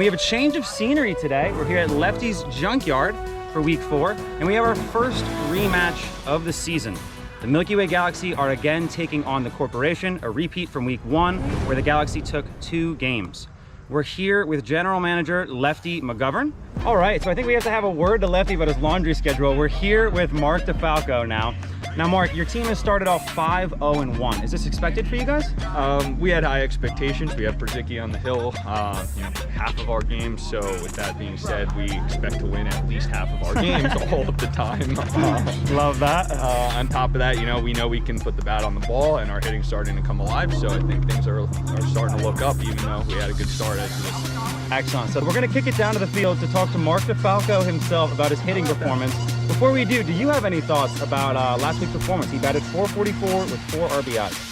we have a change of scenery today. We're here at Lefty's Junkyard for week 4, and we have our first rematch of the season. The Milkyway Galaxy are again taking on the Corporation, a repeat from week 1, where the Galaxy took 2 games. We're here with General Manager Lefty McGovern. All right, so I think we have to have a word to Lefty about his laundry schedule. We're here with Mark DeFalco now. Now, Mark, your team has started off 5-0-1. Is this expected for you guys? We had high expectations. We have Przicki on the hill, half of our games. So with that being said, we expect to win at least half of our games all of the time. Love that. On top of that, we know we can put the bat on the ball, and our hitting's starting to come alive. So I think things are starting to look up, even though we had a good start as this. Excellent. So we're going to kick it down to the field to talk to Mark DeFalco himself about his hitting performance. Before we do you have any thoughts about last week's performance? He batted .444 with 4 RBIs.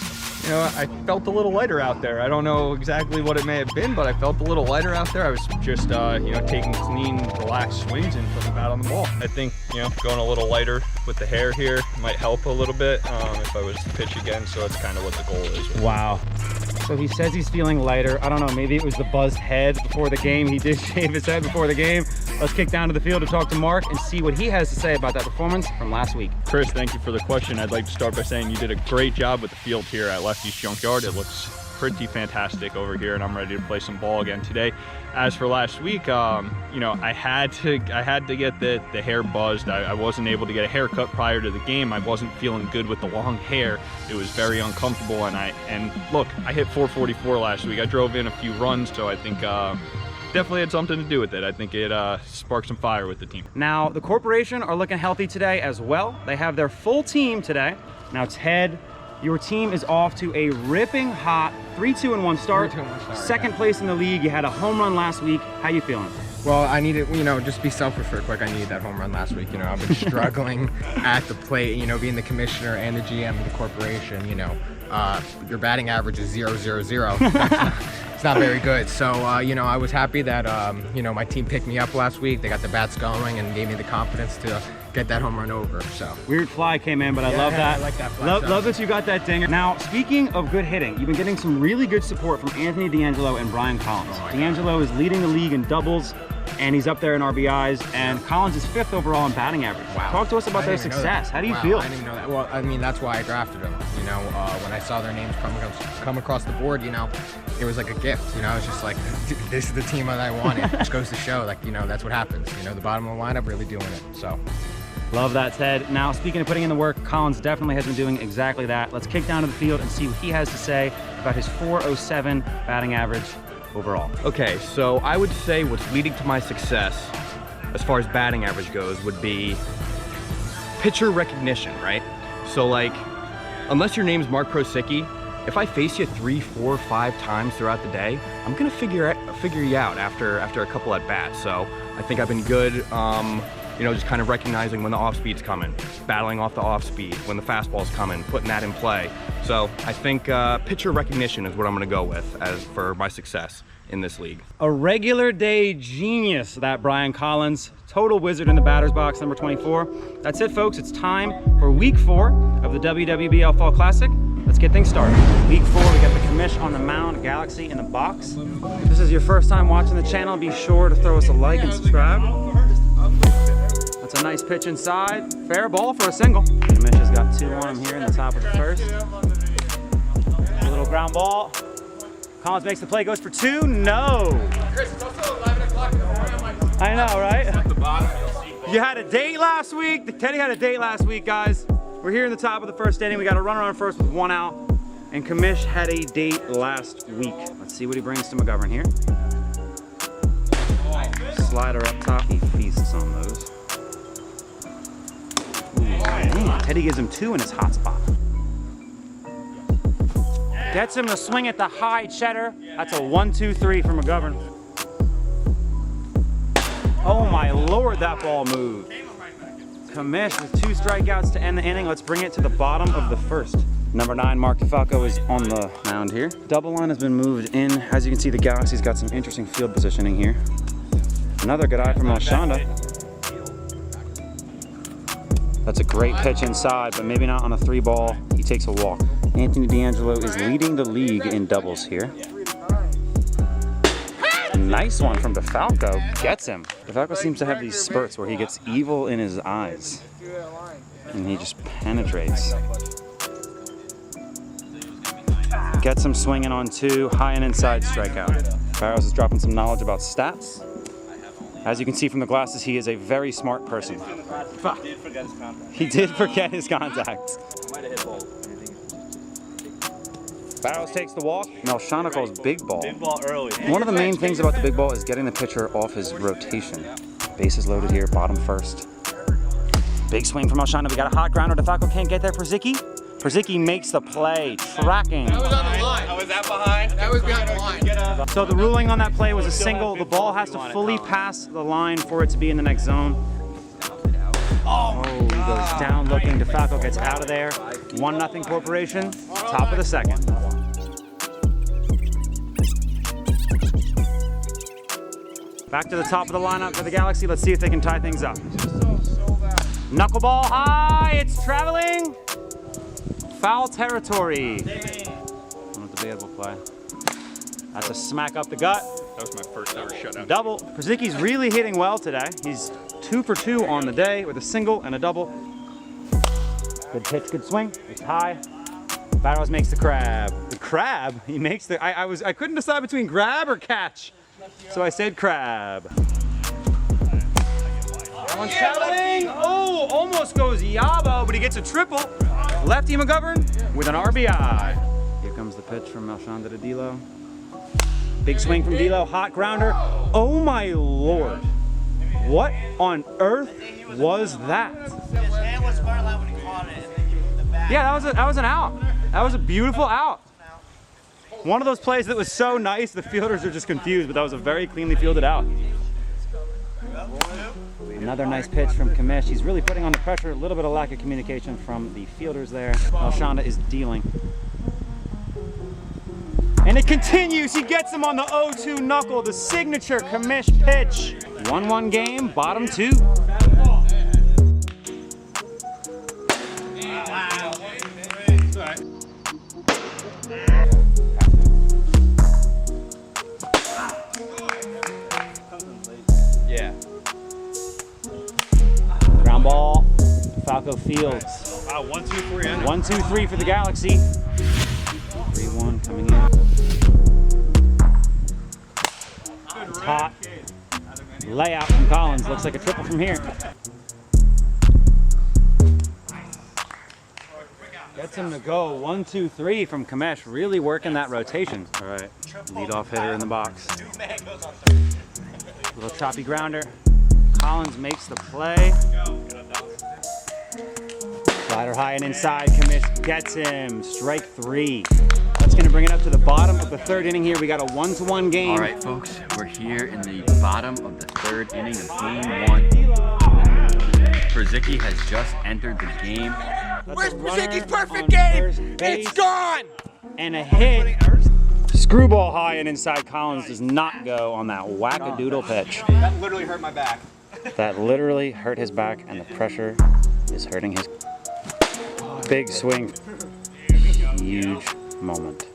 I felt a little lighter out there. I don't know exactly what it may have been, but I felt a little lighter out there. I was just, taking clean, relaxed swings and putting the bat on the ball. I think, going a little lighter with the hair here might help a little bit if I was to pitch again. So that's kind of what the goal is. Wow. So he says he's feeling lighter. I don't know, maybe it was the buzzed head before the game. He did shave his head before the game. Let's kick down to the field to talk to Mark and see what he has to say about that performance from last week. Chris, thank you for the question. I'd like to start by saying you did a great job with the field here at Lefty's Junkyard. It looks pretty fantastic over here, and I'm ready to play some ball again today. As for last week, I had to get the hair buzzed. I wasn't able to get a haircut prior to the game. I wasn't feeling good with the long hair. It was very uncomfortable, and look, I hit .444 last week. I drove in a few runs, so I think definitely had something to do with it. I think it sparked some fire with the team. Now, the Corporation are looking healthy today as well. They have their full team today. Now, Ted, your team is off to a ripping hot 3-2-1 start. Second place in the league. You had a home run last week. How you feeling? Well, I needed, just be selfish for a quick. I needed that home run last week. I've been struggling at the plate, being the commissioner and the GM of the Corporation, your batting average is 0-0-0. It's not very good. So, I was happy that, my team picked me up last week. They got the bats going and gave me the confidence to get that home run over. So weird fly came in, but I love that. I like that fly. Love that you got that dinger. Now, speaking of good hitting, you've been getting some really good support from Anthony D'Angelo and Brian Collins. D'Angelo is leading the league in doubles, and he's up there in RBIs, and Collins is 5th overall in batting average. Wow. Talk to us about their success. How do you feel? I didn't even know that. Well, that's why I drafted them. When I saw their names come across the board, it was like a gift. It's just like, this is the team that I wanted. It just goes to show, that's what happens. The bottom of the lineup really doing it. So. Love that, Ted. Now, speaking of putting in the work, Collins definitely has been doing exactly that. Let's kick down to the field and see what he has to say about his .407 batting average overall. Okay, so I would say what's leading to my success as far as batting average goes would be pitcher recognition, right? So unless your name's Mark Przicki, if I face you 3, 4, 5 times throughout the day, I'm gonna figure you out after a couple at bats. So I think I've been good, just kind of recognizing when the off speed's coming, battling off the off speed, when the fastball's coming, putting that in play. So I think pitcher recognition is what I'm gonna go with as for my success in this league. A regular day genius, that Brian Collins. Total wizard in the batter's box, number 24. That's it, folks. It's time for week 4 of the WWBL Fall Classic. Let's get things started. Week 4, we got the commish on the mound, Galaxy in the box. If this is your first time watching the channel, be sure to throw us a like and subscribe. That's a nice pitch inside. Fair ball for a single. Commish has got 2 on him here in the top of the first. A little ground ball. Collins makes the play, goes for 2. No. Chris, it's also 11 o'clock. I know, right? You had a date last week. Teddy had a date last week, guys. We're here in the top of the first inning. We got a runner on first with 1 out. And Commish had a date last week. Let's see what he brings to McGovern here. Slider up top. He feasts on those. Ooh, man. Teddy gives him 2 in his hot spot. Gets him to swing at the high cheddar. That's a 1-2-3 for McGovern. Oh my Lord, that ball moved. Commish with 2 strikeouts to end the inning. Let's bring it to the bottom of the first. Number 9, Mark DeFalco is on the mound here. Double line has been moved in. As you can see, the Galaxy's got some interesting field positioning here. Another good eye from Melchionda. That's a great pitch inside, but maybe not on a 3-ball. He takes a walk. Anthony D'Angelo is leading the league in doubles here. Nice one from DeFalco. Gets him. DeFalco seems to have these spurts where he gets evil in his eyes. And he just penetrates. Gets him swinging on 2, high and inside strikeout. Barrows is dropping some knowledge about stats. As you can see from the glasses, he is a very smart person. He did forget his contacts. Barrows takes the walk. Melchionda calls big ball. Big ball early. One of the main things about the big ball is getting the pitcher off his rotation. Bases loaded here, bottom first. Big swing from Melchionda. We got a hot grounder. DeFalco can't get there. Przicki. Przicki makes the play, tracking. That was on the line. Was that behind? That was behind the line. So the ruling on that play was a single. The ball has to fully pass the line for it to be in the next zone. Oh, he goes down looking. DeFalco gets out of there. 1-0 Corporation, top of the second. Back to the top of the lineup for the Galaxy. Let's see if they can tie things up. Knuckleball high, it's traveling. Foul territory. I don't know what the big will play. That's a smack up the gut. That was my first ever shutout. Double. Przicki's really hitting well today. He's 2 for 2 on the day with a single and a double. Good pitch, good swing. It's high. Barrows makes the crab. The crab? He makes the. I couldn't decide between grab or catch, so I said crab. That one's traveling. Oh, almost goes Yabo, but he gets a triple. Lefty McGovern with an RBI. Here comes the pitch from Melchionda to D'Lo. Big swing from D'Lo, hot grounder. Oh my Lord. What on earth was that? Yeah, that was an out. That was a beautiful out. One of those plays that was so nice, the fielders are just confused, but that was a very cleanly fielded out. Another nice pitch from Kamish. He's really putting on the pressure. A little bit of lack of communication from the fielders there. Melchionda is dealing. And it continues. He gets him on the 0-2 knuckle, the signature Kamish pitch. 1-1 game, bottom 2. Yeah. Ground ball, Falco Fields. 1, 2, 3. 1, 2, 3 for the Galaxy. 3-1 coming in. It's hot. Layout from Collins. Looks like a triple from here. Gets him to go. 1, 2, 3 from Kamish. Really working that rotation. All right. Leadoff hitter in the box. Little choppy grounder. Collins makes the play. Slider high and inside. Kamish gets him. Strike 3. That's going to bring it up to the bottom of the 3rd inning here. We got a 1-1 game. All right, folks, we're here in the bottom of the 3rd inning of Game 1. Przicki has just entered the game. Where's Przicki's perfect game? It's gone! And a hit. Screwball high and inside. Collins does not go on that wackadoodle pitch. That literally hurt my back. That literally hurt his back, and the pressure is hurting his big swing. Huge moment.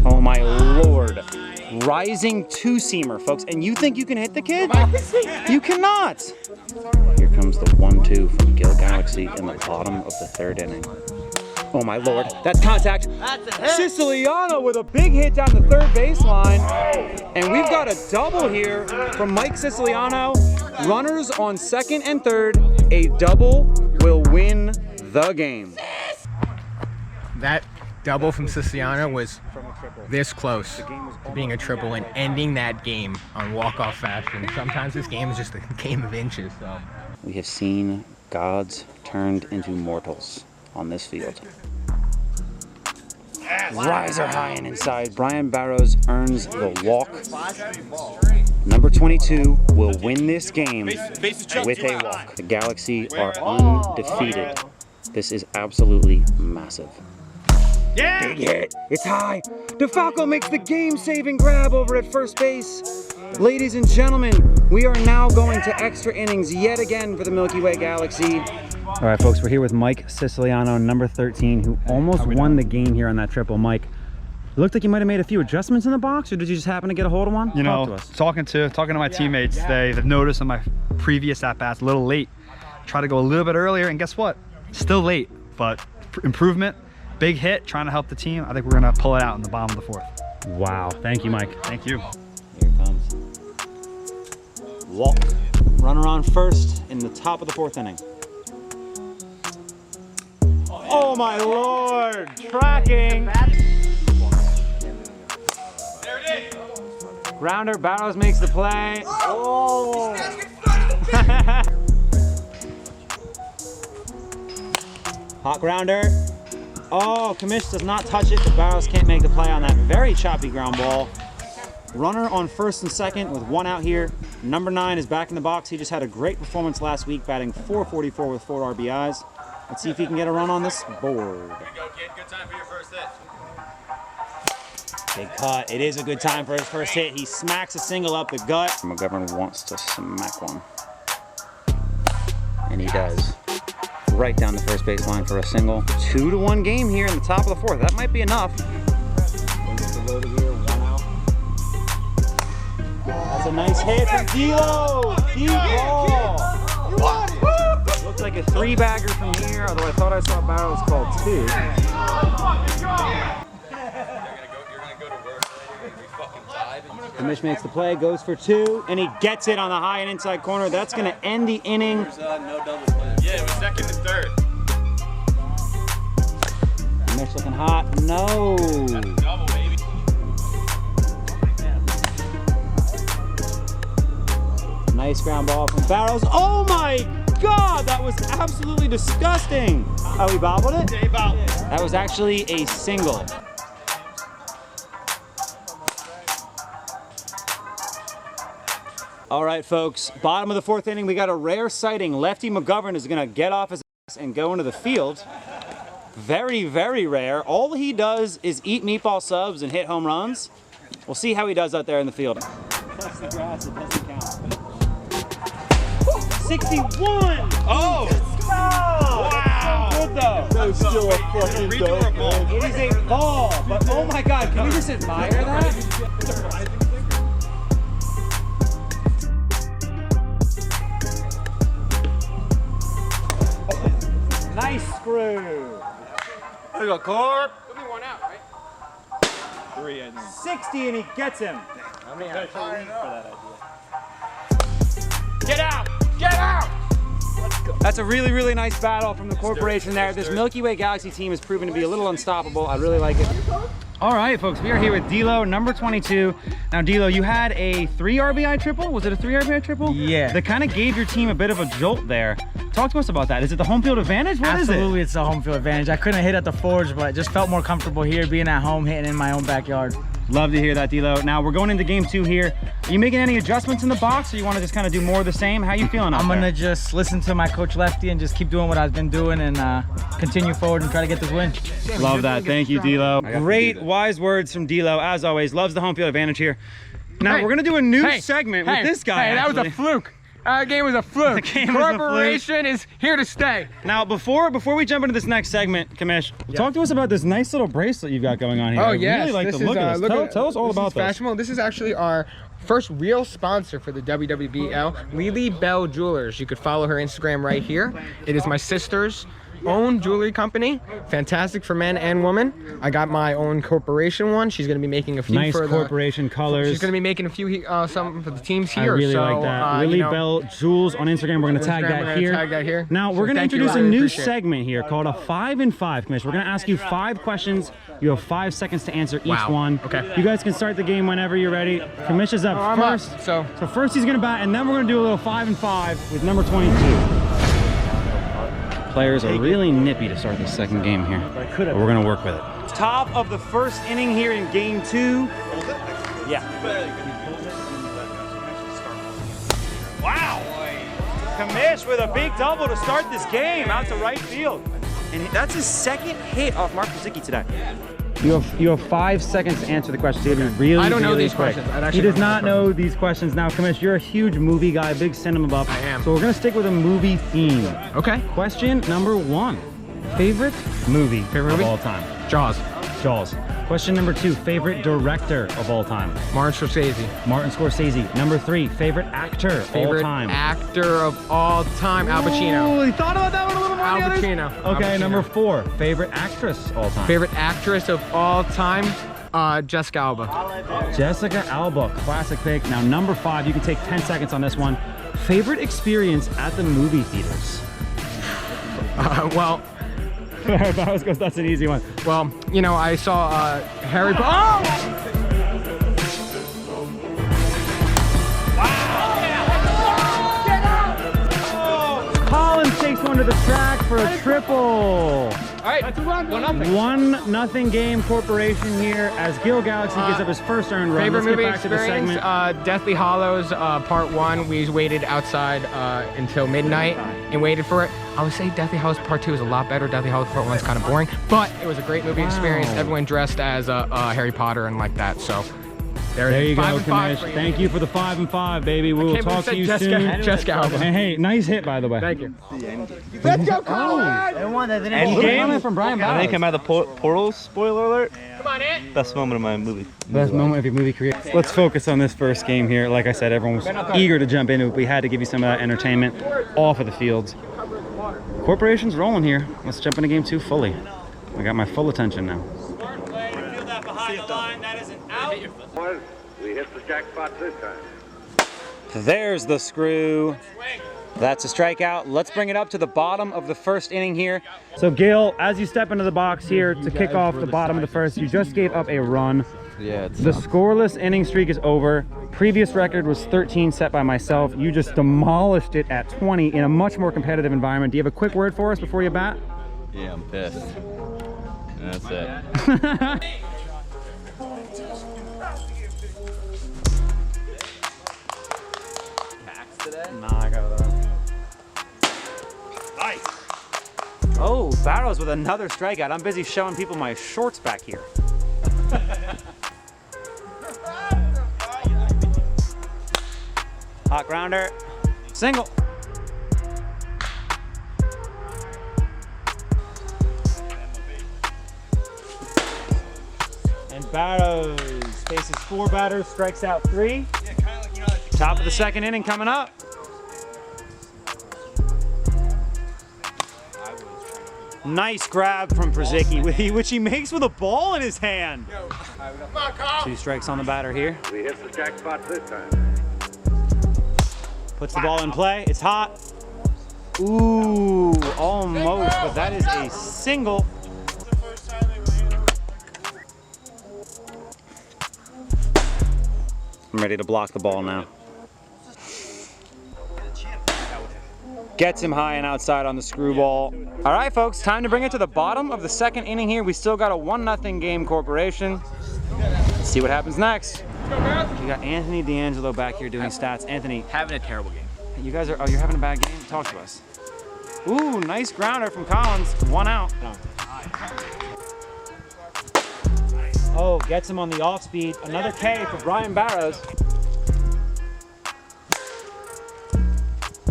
Oh my Lord. Rising two-seamer, folks. And you think you can hit the kid? You cannot. Here comes the 1-2 from Gil Galaxy in the bottom of the 3rd inning. Oh my Lord, that's contact. That's a hit. Siciliano with a big hit down the 3rd baseline. And we've got a double here from Mike Siciliano. Runners on 2nd and 3rd. A double will win the game. That double from Siciliano was this close to being a triple and ending that game on walk-off fashion. Sometimes this game is just a game of inches. So We have seen gods turned into mortals on this field. Riser high and inside. Brian Barrows earns the walk. Number 22 will win this game with a walk. The Galaxy are undefeated. This is absolutely massive. Yeah! Big hit. It's high. DeFalco makes the game-saving grab over at first base. Ladies and gentlemen, we are now going to extra innings yet again for the Milky Way Galaxy. All right, folks, we're here with Mike Siciliano, number 13, who almost won the game here on that triple. Mike, It looked like you might have made a few adjustments in the box, or did you just happen to get a hold of one? You Talk know, to us. talking to my teammates, they've noticed on my previous at-bats a little late. Try to go a little bit earlier, and guess what? Still late, but improvement, big hit, trying to help the team. I think we're gonna pull it out in the bottom of the 4th. Wow, thank you, Mike. Thank you. Here it comes. Walk. Runner on first in the top of the 4th inning. Oh my Lord! Tracking. Grounder, Barrows makes the play. Oh! Hot grounder. Oh, Kamish does not touch it, but Barrows can't make the play on that very choppy ground ball. Runner on first and second with 1 out here. Number 9 is back in the box. He just had a great performance last week, batting .444 with 4 RBIs. Let's see if he can get a run on this board. Here you go, kid. Good time for your first hit. Big cut. It is a good time for his first hit. He smacks a single up the gut. McGovern wants to smack one. And he does. Right down the first baseline for a single. 2-1 game here in the top of the 4th. That might be enough. That's a nice hit from D'Lo. Deep ball. Looks like a 3-bagger from here, although I thought I saw Barrows called 2. Kamish makes the play, goes for 2, and he gets it on the high and inside corner. That's going to end the inning. No double play. Yeah, it was second and third. Kamish looking hot. No. Double, baby. Nice ground ball from Barrows. Oh my God, that was absolutely disgusting. Oh, he bobbled it? Yeah, he bobbled it. That was actually a single. All right, folks, bottom of the 4th inning, we got a rare sighting. Lefty McGovern is gonna get off his ass and go into the field. Very, very rare. All he does is eat meatball subs and hit home runs. We'll see how he does out there in the field. Plus the grass, it doesn't count. 61! Oh! Wow! So good though. That's still a fucking dope. It is a ball, but oh my God, can we just admire that? Nice screw. There you go, Corp. There'll be 1 out, right? 3, I think. 60 and he gets him. Get out! Get out! That's a really, really nice battle from the corporation there. This Milky Way Galaxy team has proven to be a little unstoppable. I really like it. All right, folks, we are here with D'Lo, number 22. Now, D'Lo, you had a 3 RBI triple? Was it a 3 RBI triple? Yeah. That kind of gave your team a bit of a jolt there. Talk to us about that. Is it the home field advantage? What is it? Absolutely, it's a home field advantage. I couldn't hit at the Forge, but just felt more comfortable here, being at home, hitting in my own backyard. Love to hear that, D'Lo. Now, we're going into game 2 here. Are you making any adjustments in the box, or you want to just kind of do more of the same? How you feeling out I'm there? going to just listen to my coach Lefty and just keep doing what I've been doing and continue forward and try to get this win. Love that. Thank you, D'Lo. Great wise words from D'Lo, as always. Loves the home field advantage here. Now, we're going to do a new segment with this guy. Hey, that was a actually. fluke. That game was a fluke. Corporation is here to stay. Now, before we jump into this next segment, Kamish, talk to us about this nice little bracelet you've got going on here. Oh, I yes. really like the look of this. Tell us all about this. Fashionable. This is actually our first real sponsor for the WWBL, Lily Bell Jewelers. You could follow her Instagram right here. It is my sister's own jewelry company. Fantastic for men and women. I got my own corporation one. She's going to be making a few nice for corporation colors. She's going to be making a few some for the teams here. I really so, like that. Lily Bell Jewels on Instagram. We're going to tag that here. Now, we're going to introduce a new segment here called a 5 in 5, Kamish. We're going to ask you 5 questions. You have 5 seconds to answer each one. Okay. You guys can start the game whenever you're ready. Kamish is up first. So first he's going to bat, and then we're going to do a little 5 in 5 with number 22. Players are really nippy to start the second game here, but we're going to work with it. Top of the first inning here in game 2. Yeah. Wow. Kamish with a big double to start this game out to right field. And that's his second hit off Mark Kosicki today. You have 5 seconds to answer the question. So really, I don't know really these quick. questions. He does not know these questions. Now, Kamish, you're a huge movie guy, big cinema buff. I am. So we're gonna stick with a movie theme. Okay. Question number 1. Favorite movie of all time? Jaws. Jaws. Question number 2, favorite director of all time? Martin Scorsese. Martin Scorsese. Number 3, favorite actor Favorite all time? actor of all time, Al Pacino. Oh, he thought about that one a little more. Al than the others? Pacino. Al Okay, Pacino. number 4, favorite actress all time? Favorite actress of all time, Jessica Alba. Jessica Alba, classic pick. Now number 5, you can take 10 seconds on this one. Favorite experience at the movie theaters? Well, That's an easy one. well, you know, I saw Harry Potter. Collins takes one to the track for a triple. All right, that's a run. 1-0 game corporation here as Gil Galaxy gives up his first earned run. Favorite Let's get movie back to the experience, segment. Deathly Hallows Part 1. We waited outside until midnight and waited for it. I would say Deathly Hallows Part 2 is a lot better. Deathly Hallows Part 1 is kind of boring, but it was a great movie experience. Everyone dressed as Harry Potter and like that, so There you go, 5 and 5 Kamish. for you. Thank you for the 5 and 5, baby. We will Can't believe talk to you said soon. Jessica Alba. Hey, nice hit, by the way. Thank you. Let's go, Colin! End game from Brian I think Bowers. I'm at the portal, spoiler alert. Come on, Ant. Best moment of my movie. Best moment of your movie career. Let's focus on this first game here. Like I said, everyone was eager to jump into it. We had to give you some of that entertainment off of the fields. Corporation's rolling here. Let's jump into game 2 fully. I got my full attention now. We hit the jackpot this time. There's the screw. That's a strikeout. Let's bring it up to the bottom of the first inning here. So Gil, as you step into the box here to kick off the bottom of the first, you just gave up a run. Yeah, The scoreless inning streak is over. Previous record was 13 set by myself. You just demolished it at 20 in a much more competitive environment. Do you have a quick word for us before you bat? yeah, I'm pissed. And that's it. Nah, I got that. Nice. Oh, Barrows with another strikeout. I'm busy showing people my shorts back here. Hot grounder. Single. And Barrows faces 4 batters, strikes out 3. Top of the second inning coming up. Nice grab from Przicki, which he makes with a ball in his hand. 2 strikes on the batter here. We hit the jackpot this time. Puts the ball in play. It's hot. Ooh, almost, but that is a single. I'm ready to block the ball now. Gets him high and outside on the screwball. All right, folks, time to bring it to the bottom of the second inning here. We still got a 1-0 game corporation. Let's see what happens next. We got Anthony D'Angelo back here doing stats. Anthony, Having a terrible game. you guys are, oh, you're having a bad game? Talk to us. Ooh, nice grounder from Collins. 1 out. Oh, gets him on the off speed. Another K for Brian Barrows.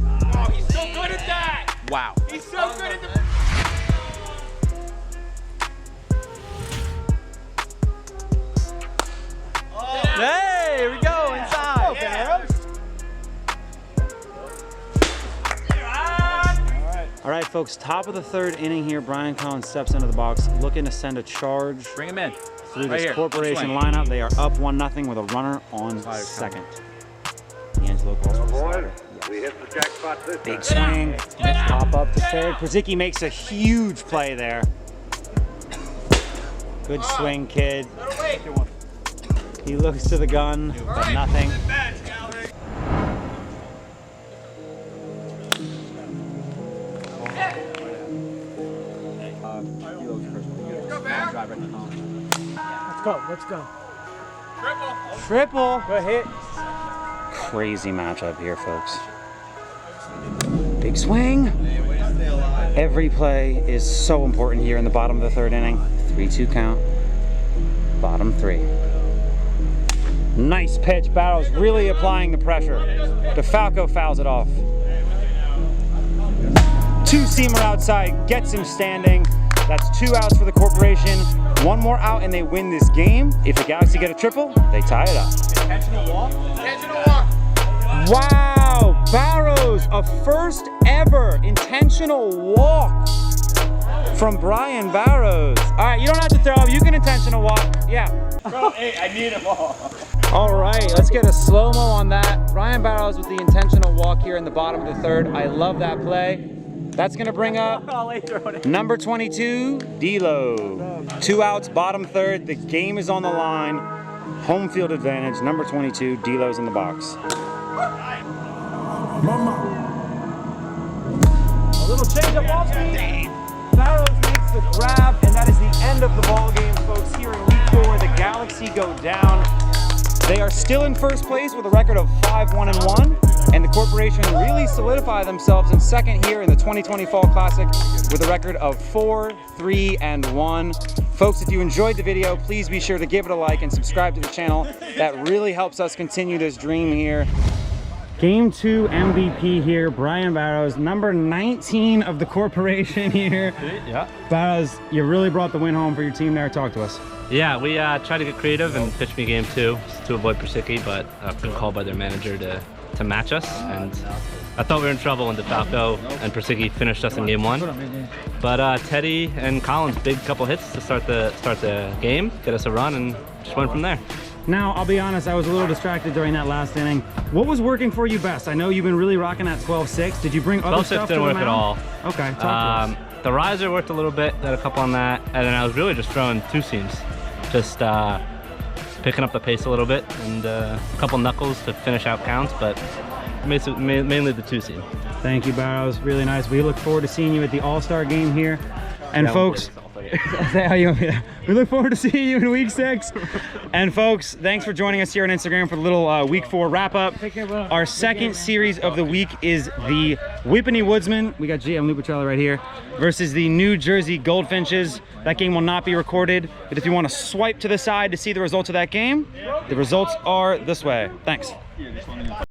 Oh, he's so good at that! Wow. He's so good at the... Hey, here we go, inside. All right, folks, top of the third inning here. Brian Collins steps into the box, looking to send a charge Bring him in. through Right this here. corporation One swing. lineup. They are up 1-0 with a runner on second. D'Angelo calls for the Boys, slider. we hit the jackpot this time. Big swing, pop up to third. Przicki makes a huge play there. Good swing, kid. He looks to the gun, but nothing. Let's go. Triple. Good hit. Crazy matchup here, folks. Big swing. Every play is so important here in the bottom of the third inning. 3-2 count. Bottom 3. Nice pitch. Barrows really applying the pressure. DeFalco fouls it off. 2-seamer outside. Gets him standing. That's 2 outs for the corporation. One more out and they win this game. If the Galaxy get a triple, they tie it up. Intentional walk. Intentional walk. Wow, Barrows, a first ever intentional walk from Brian Barrows. All right, you don't have to throw him, you can intentional walk, yeah. Bro, hey, I need them all. All right, let's get a slow-mo on that. Brian Barrows with the intentional walk here in the bottom of the third. I love that play. That's gonna bring up number 22, D-Lo. 2 outs, bottom third, the game is on the line. Home field advantage, number 22, D-Lo's in the box. A little change up off speed. Barrows makes the grab, and that is the end of the ball game, folks. Here in week 4, the Galaxy go down. They are still in first place with a record of 5-1-1, and the Corporation really solidify themselves in second here in the 2020 Fall Classic with a record of 4-3-1. Folks, if you enjoyed the video, please be sure to give it a like and subscribe to the channel. That really helps us continue this dream here. Game 2 MVP here, Brian Barrows, number 19 of the Corporation here. Yeah. Barrows, you really brought the win home for your team there. Talk to us. Yeah, we tried to get creative and pitch me game 2 to avoid Persicki, but good call by their manager to match us. And I thought we were in trouble when DeFalco and Persicki finished us in game 1. But Teddy and Collins, big couple hits to start the game, get us a run, and just went from there. Now, I'll be honest, I was a little distracted during that last inning. What was working for you best? I know you've been really rocking that 12-6. Did you bring other stuff to the mound? 12-6 didn't work at all. Okay, talk to us. The riser worked a little bit, got a couple on that, and then I was really just throwing 2 seams. Just picking up the pace a little bit, and a couple knuckles to finish out counts, but mainly the 2 seam. Thank you, Barrows. Really nice. We look forward to seeing you at the All-Star game here. And folks, we look forward to seeing you in week 6. And folks, thanks for joining us here on Instagram for the little week 4 wrap up. Our second series of the week is the Whippany Woodsman. We got GM Lupitrella right here versus the New Jersey Goldfinches. That game will not be recorded, but if you want to swipe to the side to see the results of that game, the results are this way. Thanks.